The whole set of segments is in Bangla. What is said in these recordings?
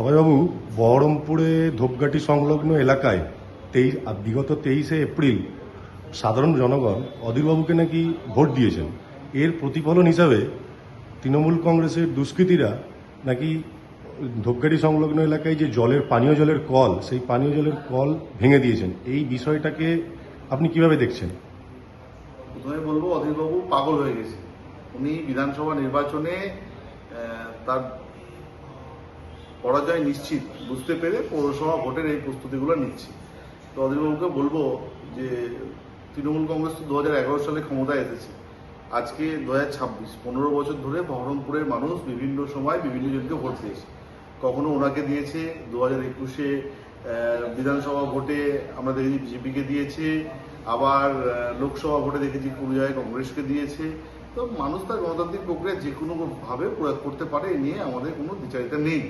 অভয়বাবু, বহরমপুরে ধূপঘাটি সংলগ্ন এলাকায় বিগত 23শে এপ্রিল সাধারণ জনগণ অধীরবাবুকে নাকি ভোট দিয়েছেন। এর প্রতিফলন হিসাবে তৃণমূল কংগ্রেসের দুষ্কৃতীরা নাকি ধূপঘাটি সংলগ্ন এলাকায় যে পানীয় জলের কল, সেই পানীয় জলের কল ভেঙে দিয়েছেন। এই বিষয়টাকে আপনি কিভাবে দেখছেন? প্রথমে বলবো, অধীরবাবু পাগল হয়ে গেছে। উনি বিধানসভা নির্বাচনে তার পরাজয় নিশ্চিত বুঝতে পেরে পৌরসভা ভোটের এই প্রস্তুতিগুলো নিচ্ছে। তো অধীরবাবুকে বলবো যে তৃণমূল কংগ্রেস তো 2011 সালে ক্ষমতায় এসেছে, আজকে 2026, 15 বছর ধরে বহরমপুরের মানুষ বিভিন্ন সময় বিভিন্ন জনকে ভোট দিয়েছে। কখনো ওনাকে দিয়েছে, 2021-এ বিধানসভা ভোটে আমরা দেখেছি বিজেপিকে দিয়েছে, আবার লোকসভা ভোটে দেখেছি কোনো জায়গায় কংগ্রেসকে দিয়েছে। তো মানুষ তার গণতান্ত্রিক প্রক্রিয়া যে কোনোভাবে প্রয়োগ করতে পারে, এ নিয়ে আমাদের কোনো বিচারিতা নেই।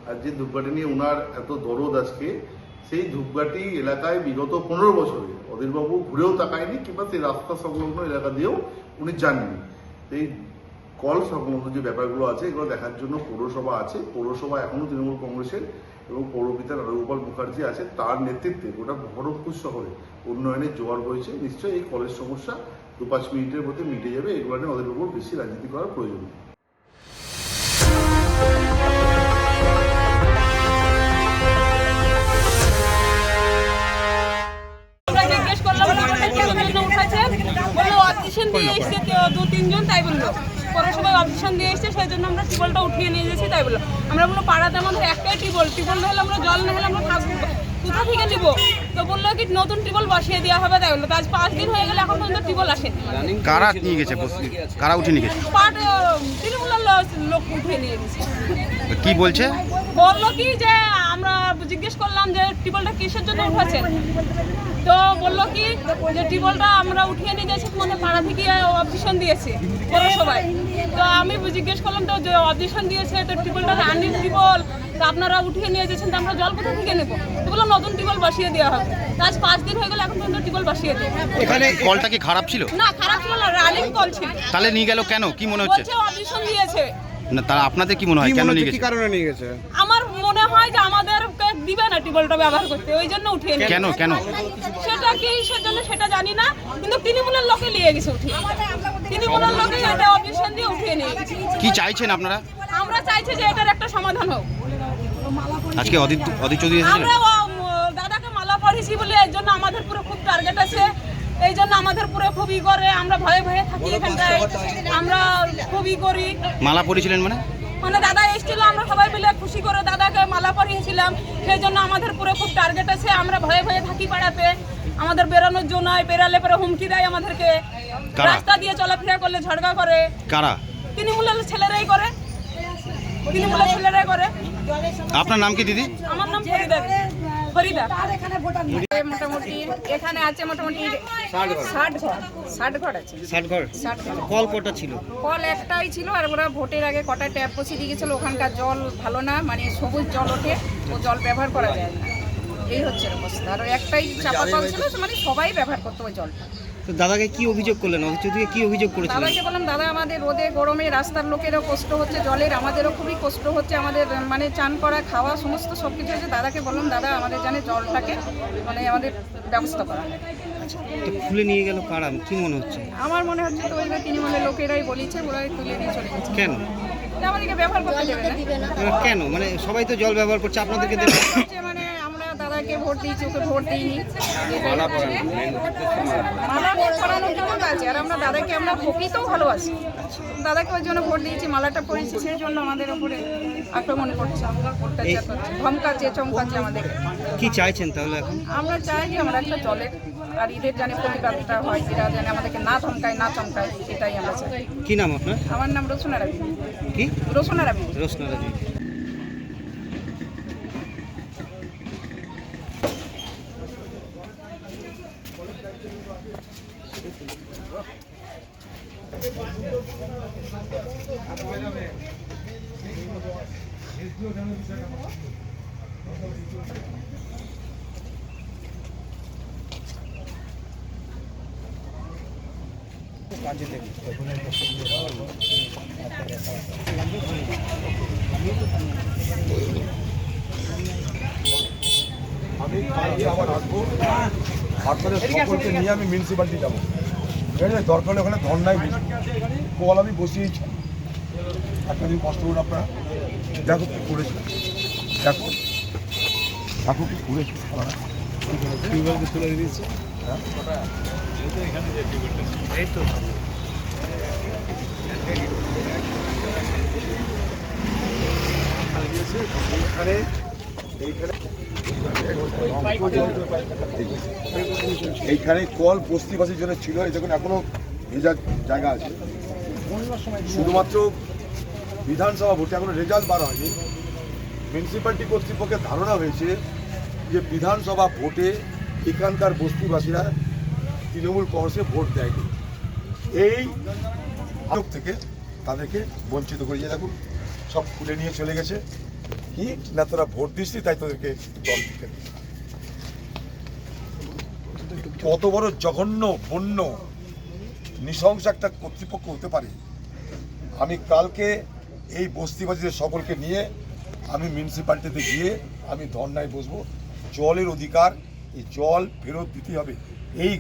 আর যে ধূপঘাটি নিয়ে ওনার এত দরদ আজকে, সেই ধূপঘাটি এলাকায় বিগত 15 বছরে অধীরবাবু ঘুরেও তাকায়নি, কিংবা সেই রাস্তা সংলগ্ন এলাকা দিয়েও উনি যাননি। এই কল সংলগ্ন যে ব্যাপারগুলো আছে, এগুলো দেখার জন্য পৌরসভা আছে। পৌরসভা এখনো তৃণমূল কংগ্রেসের এবং পৌরপিতা নরগোপাল মুখার্জি আছে, তার নেতৃত্বে গোটা বহরমপুর শহরে উন্নয়নের জোয়ার বইছে। নিশ্চয়ই এই কলের সমস্যা 2-5 মিনিটের মধ্যে মিটে যাবে। এগুলো নিয়ে অধীরবাবুর বেশি রাজনীতি করার প্রয়োজন নেই। পৌরসভায় অবজেকশন দিয়ে এসছে, সেই জন্য আমরা টিউবওয়েলটা উঠিয়ে নিয়ে যাচ্ছি। তাই বললো আমরা বললো পাড়াতে আমাদের একটাই টিউবওয়েল না হলে আমরা জল না হলে আমরা থাকবো কোথা থেকে নিবো। তো বললো কি নতুন টিউবওয়েল বসিয়ে দেওয়া হবে। তাই বললো আজ 5 দিন হয়ে গেলে এখন পর্যন্ত টিউবওয়েল আসেনি। কারা নিয়ে গেছে? কারা উঠে নিয়ে গেছে? তৃণমূলের লোক উঠিয়ে নিয়ে গেছে। কি বলছে? বললো কি যে আমরা জিজ্ঞেস করলাম যে টিউবওয়েলটা কিসের জন্য উঠাচ্ছেন, তো বললো কি যে টিউবওয়েলটা আমরা উঠিয়ে নিয়ে যাচ্ছি, মানে পাড়া থেকে অবজেকশন দিয়েছে পৌরসভায়। তো আমি জিজ্ঞেস করলাম তো যে অবজেকশন দিয়েছে, তো টিউবওয়েলটা রানিং টিউবওয়েল, তো আপনারা উঠিয়ে নিয়ে যাচ্ছেন, তো আমরা জল কোথা থেকে নেবো? তো বললো নতুন টিউবওয়েল বসিয়ে দেওয়া হবে। আজ 5 দিন হয়ে গেলে এখন পর্যন্ত টিউবওয়েল বসিয়ে দেবো। এখানে কলটা কি খারাপ ছিল? না, খারাপ ছিল না, রানিং কল ছিল। তাহলে নিয়ে গেল কেন? কি মনে হচ্ছে? বলছে অবজেকশন দিয়েছে। না, তারা আপনাদের কি মনে হয় কেন নিয়ে গেছে? কি কারণে নিয়ে গেছে? আমার মনে হয় যে আমাদেরকে দিবে না টিউবওয়েলটা ব্যবহার করতে, ওই জন্য উঠিয়ে নিয়ে। কেন কেন সেটা কি সেজন্য সেটা জানি না, কিন্তু তৃণমূলের লোকে নিয়ে গেছে উঠিয়ে। তৃণমূলের লোকে এটা অবজেকশন দিয়ে উঠিয়ে নিয়ে গেছে। কি চাইছেন আপনারা? আমরা চাইছি যে এটার একটা সমাধান হোক। আজকে অদিত চৌধুরী এসেছিলেন? আমরা দাদাকে মালা পরিয়েছি বলে এর জন্য আমাদের পুরো খুব টার্গেট আছে, এই জন্য আমাদের পুরো খুবই করে, আমরা ভয়ে ভয়ে থাকি এখানটায়, আমরা খুবই করি। মালা পরিয়েছিলেন মানে দাদা এসেছিল, আমরা সবাই মিলে খুশি করে দাদাকে মালা পরিয়েছিলাম, সেই জন্য আমাদের পুরো খুব টার্গেট আছে। আমরা ভয়ে ভয়ে থাকি পাড়াতে, আমাদের বেরোনোর জন্য বেরালে পরে হুমকি দেয় আমাদেরকে, রাস্তা দিয়ে চলাফেরা করলে ঝড়গা করে। কারা? তৃণমূলের ছেলেরাই করে, তৃণমূলের ছেলেরাই করে। আপনার নাম কি দিদি? আমার নাম ফরিদা। মোটামুটি এখানে আছে মোটামুটি 60 ঘর আছে। 60 ঘর। কল কটা ছিল? কল একটাই ছিল, আর ওরা ভোটের আগে কটা ট্যাপ বসিয়ে দিয়ে গেছিল। ওখানকার জল ভালো না, মানে সবুজ জল ওঠে, ও জল ব্যবহার করা যায় না, এই হচ্ছে অবস্থা। আর একটাই চাপা কল ছিল, মানে সবাই ব্যবহার করতো ওই জলটা। তো দাদাকে কি অভিযোগ করলেন? অভিযোগে কি অভিযোগ করেছিলেন? দাদাকে বললাম দাদা আমাদের রোদে গরমে রাস্তার লোকেরও কষ্ট হচ্ছে, জলের আমাদেরও খুবই কষ্ট হচ্ছে, আমাদের মানে চান করা খাওয়া সমস্ত সব কিছু হচ্ছে। দাদাকে বললাম দাদা আমাদের জানে জলটাকে মানে আমাদের ব্যবস্থা করা হয়। আচ্ছা, তো খুলে নিয়ে গেল কারা? কি মনে হচ্ছে? আমার মনে হচ্ছে তো ওই তৃণমূলের লোকেরাই বলেছে, ওরাই তুলে নিয়ে চলে গেছে। কেন? আমাদেরকে ব্যবহার করতে দেবে না। কেন? মানে সবাই তো জল ব্যবহার করছে, আপনাদেরকে দেবে? মানে আমরা দাদাকে ভোট দিয়েছি, ওকে ভোট দিইনি। মালা পরানোর জন্য আছে, আর আমরা দাদাকে আমরা প্রকৃতও ভালোবাসি, দাদাকে ওই জন্য ভোট দিয়েছি, মালাটা পরেছি, সেই জন্য আমাদের উপরে আক্রমণ করছে, অত্যাচার করছে, ধমকাচ্ছে, চমকাচ্ছে আমাদের। কি চাইছেন তাহলে এখন? আমরা চাই যে আমরা একটা জলের আর ঈদের জানে প্রতিবাদটা হয়, এরা জানে আমাদেরকে না ধমকায় না চমকায়, এটাই আমরা চাই। কি নাম আপনার? আমার নাম রোশনা রাবি। কি? রোশনা রাবি। রোশনা রাবি। কাজে দেখি আমি আবার আসবো, আপনাদের সকলকে নিয়ে আমি মিউনিসিপ্যালিটি যাবো, ঠিক আছে? দরকার হলে ওখানে ধর্নায় বসবো, কল আমি বসিয়েছি। একটা দিন কষ্ট করুন আপনারা, দেখো কি করেছে, দেখো দেখো কি করেছে তুলে দিয়েছে। এইখানে কল বস্তিবাসীর জন্য ছিল, এই দেখুন এখনো ভেজার জায়গা আছে। শুধুমাত্র বিধানসভা ভোটে এখনো রেজাল্ট বার হয়নি। মিউনিসিপ্যালিটি কর্তৃপক্ষের ধারণা হয়েছে যে বিধানসভা ভোটে এখানকার বস্তিবাসীরা তৃণমূল কংগ্রেসে ভোট দেয়নি, এই আলোক থেকে তাদেরকে বঞ্চিত করে। যে দেখুন সব খুলে নিয়ে চলে গেছে, কি না তোরা ভোট দিসনি তাই তোদেরকে দল থেকে দিস। কত বড় জঘন্য বন্য নৃশংস একটা কর্তৃপক্ষ হতে পারে। আমি কালকে এই বস্তিবাসীদের সকলকে নিয়ে আমি মিউনিসিপ্যালিটিতে গিয়ে আমি ধর্নায় বসবো। জলের অধিকার, এই জল ফেরত দিতে হবে। এই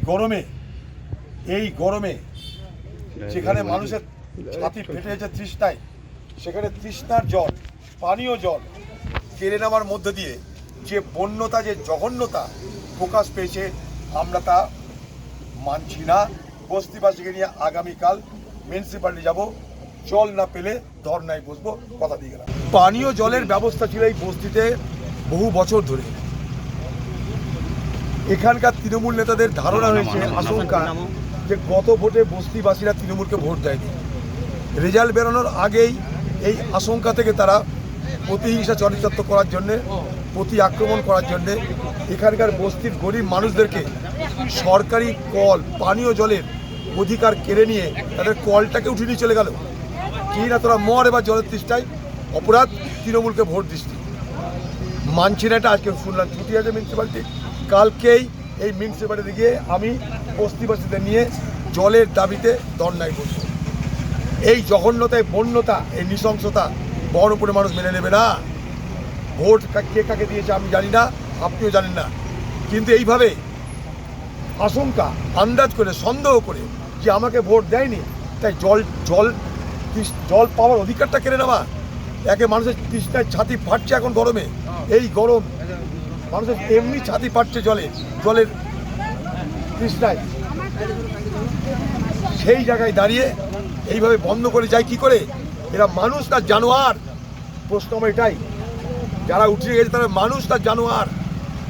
গরমে যেখানে মানুষের ছাতি ফেটে গেছে তৃষ্ণায়, সেখানে তৃষ্ণার জল, পানীয় জল কেড়ে নেওয়ার মধ্যে দিয়ে যে বন্যতা, যে জঘন্যতা প্রকাশ পেয়েছে, আমরা তা মানছি না। বস্তিবাসীকে নিয়ে আগামীকাল মিউনিসিপ্যালিটি যাব, জল না পেলে ধর্নায় বসবো, কথা দিয়ে গেলাম। পানীয় জলের ব্যবস্থা ছিল এই বস্তিতে বহু বছর ধরে। এখানকার তৃণমূল নেতাদের ধারণা হয়েছে, আশঙ্কা, যে গত ভোটে বস্তিবাসীরা তৃণমূলকে ভোট দেয়নি। রেজাল্ট বেরোনোর আগেই এই আশঙ্কা থেকে তারা প্রতিহিংসা চরিতার্থ করার জন্যে, প্রতি আক্রমণ করার জন্যে এখানকার বস্তির গরিব মানুষদেরকে সরকারি কল, পানীয় জলের অধিকার কেড়ে নিয়ে তাদের কলটাকে উঠিয়ে নিয়ে চলে গেল। কি না তোরা মর এবার জলের তৃষ্ণায়, অপরাধ তৃণমূলকে ভোট দিচ্ছি। মানছি না এটা। আজকে শুনলাম ছুটি আছে মিউনিসিপ্যালিটি, কালকেই এই মিউনিসিপ্যালিটিতে গিয়ে আমি বস্তিবাসীদের নিয়ে জলের দাবিতে ধর্নায় বসব। এই জঘন্যতায়, বন্যতা, এই নৃশংসতা বহরমপুরের মানুষ মেনে নেবে না। ভোট কে কাকে দিয়েছে আমি জানি না, আপনিও জানেন না, কিন্তু এইভাবে আশঙ্কা, আন্দাজ করে, সন্দেহ করে যে আমাকে ভোট দেয়নি তাই জল পাওয়ার অধিকারটা কেড়ে নেওয়া। একে মানুষের তৃষ্ণায় ছাতি ফাটছে এখন গরমে, এই গরম মানুষের এমনি ছাতি ফাটছে জলের তৃষ্ণায়। সেই জায়গায় দাঁড়িয়ে এইভাবে বন্ধ করে যায় কি করে? এরা মানুষ না জানোয়ার? প্রশ্ন আমার এটাই, যারা উঠিয়ে গেছে তারা মানুষ না জানোয়ার?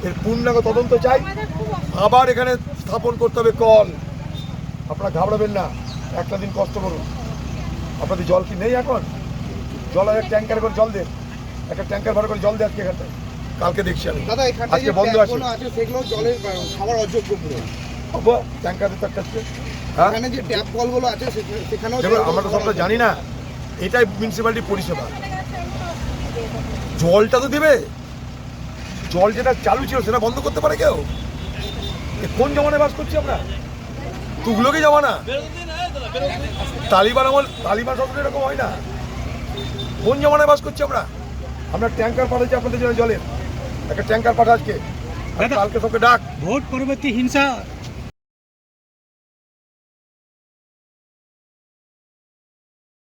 এর পূর্ণাঙ্গ তদন্ত চাই। আবার এখানে স্থাপন করতে হবে কল। আপনারা ঘাবড়াবেন না, একটা দিন কষ্ট করুন। আপনাদের জল কি নেই এখন? জল এক ট্যাঙ্কার করে জল দেন, একটা ট্যাঙ্কার ভাড়া করে জল দেয় আজকে এখানটায়। কালকে দেখছি আমি, দাদা এখানে আজকে বন্ধ আছে। সেগুলো জলের খাবার অযোগ্য পুরো। ট্যাঙ্কারে তো একটা এখানে যে ট্যাপ কলগুলো আছে সেখানেও দেখুন, আমরা তো সবটা জানি না। এটাই মিউনিসিপ্যালিটি পরিষেবা। জলটা তো দেবে, জল যেটা চালু ছিল সেটা বন্ধ করতে পারে কেউ? কোন জমানায় বাস করছি আমরা? তুগলকি জমানা, তালিবান আমল, তালিবান সত্ত্বে এরকম হয় না। কোন জমানায় বাস করছি আমরা? আমরা ট্যাঙ্কার পাঠাচ্ছি আপনাদের জন্য জলের, একটা ট্যাঙ্কার পাঠা আজকে, কালকে সবকে ডাক। ভোট পরবর্তী হিংসা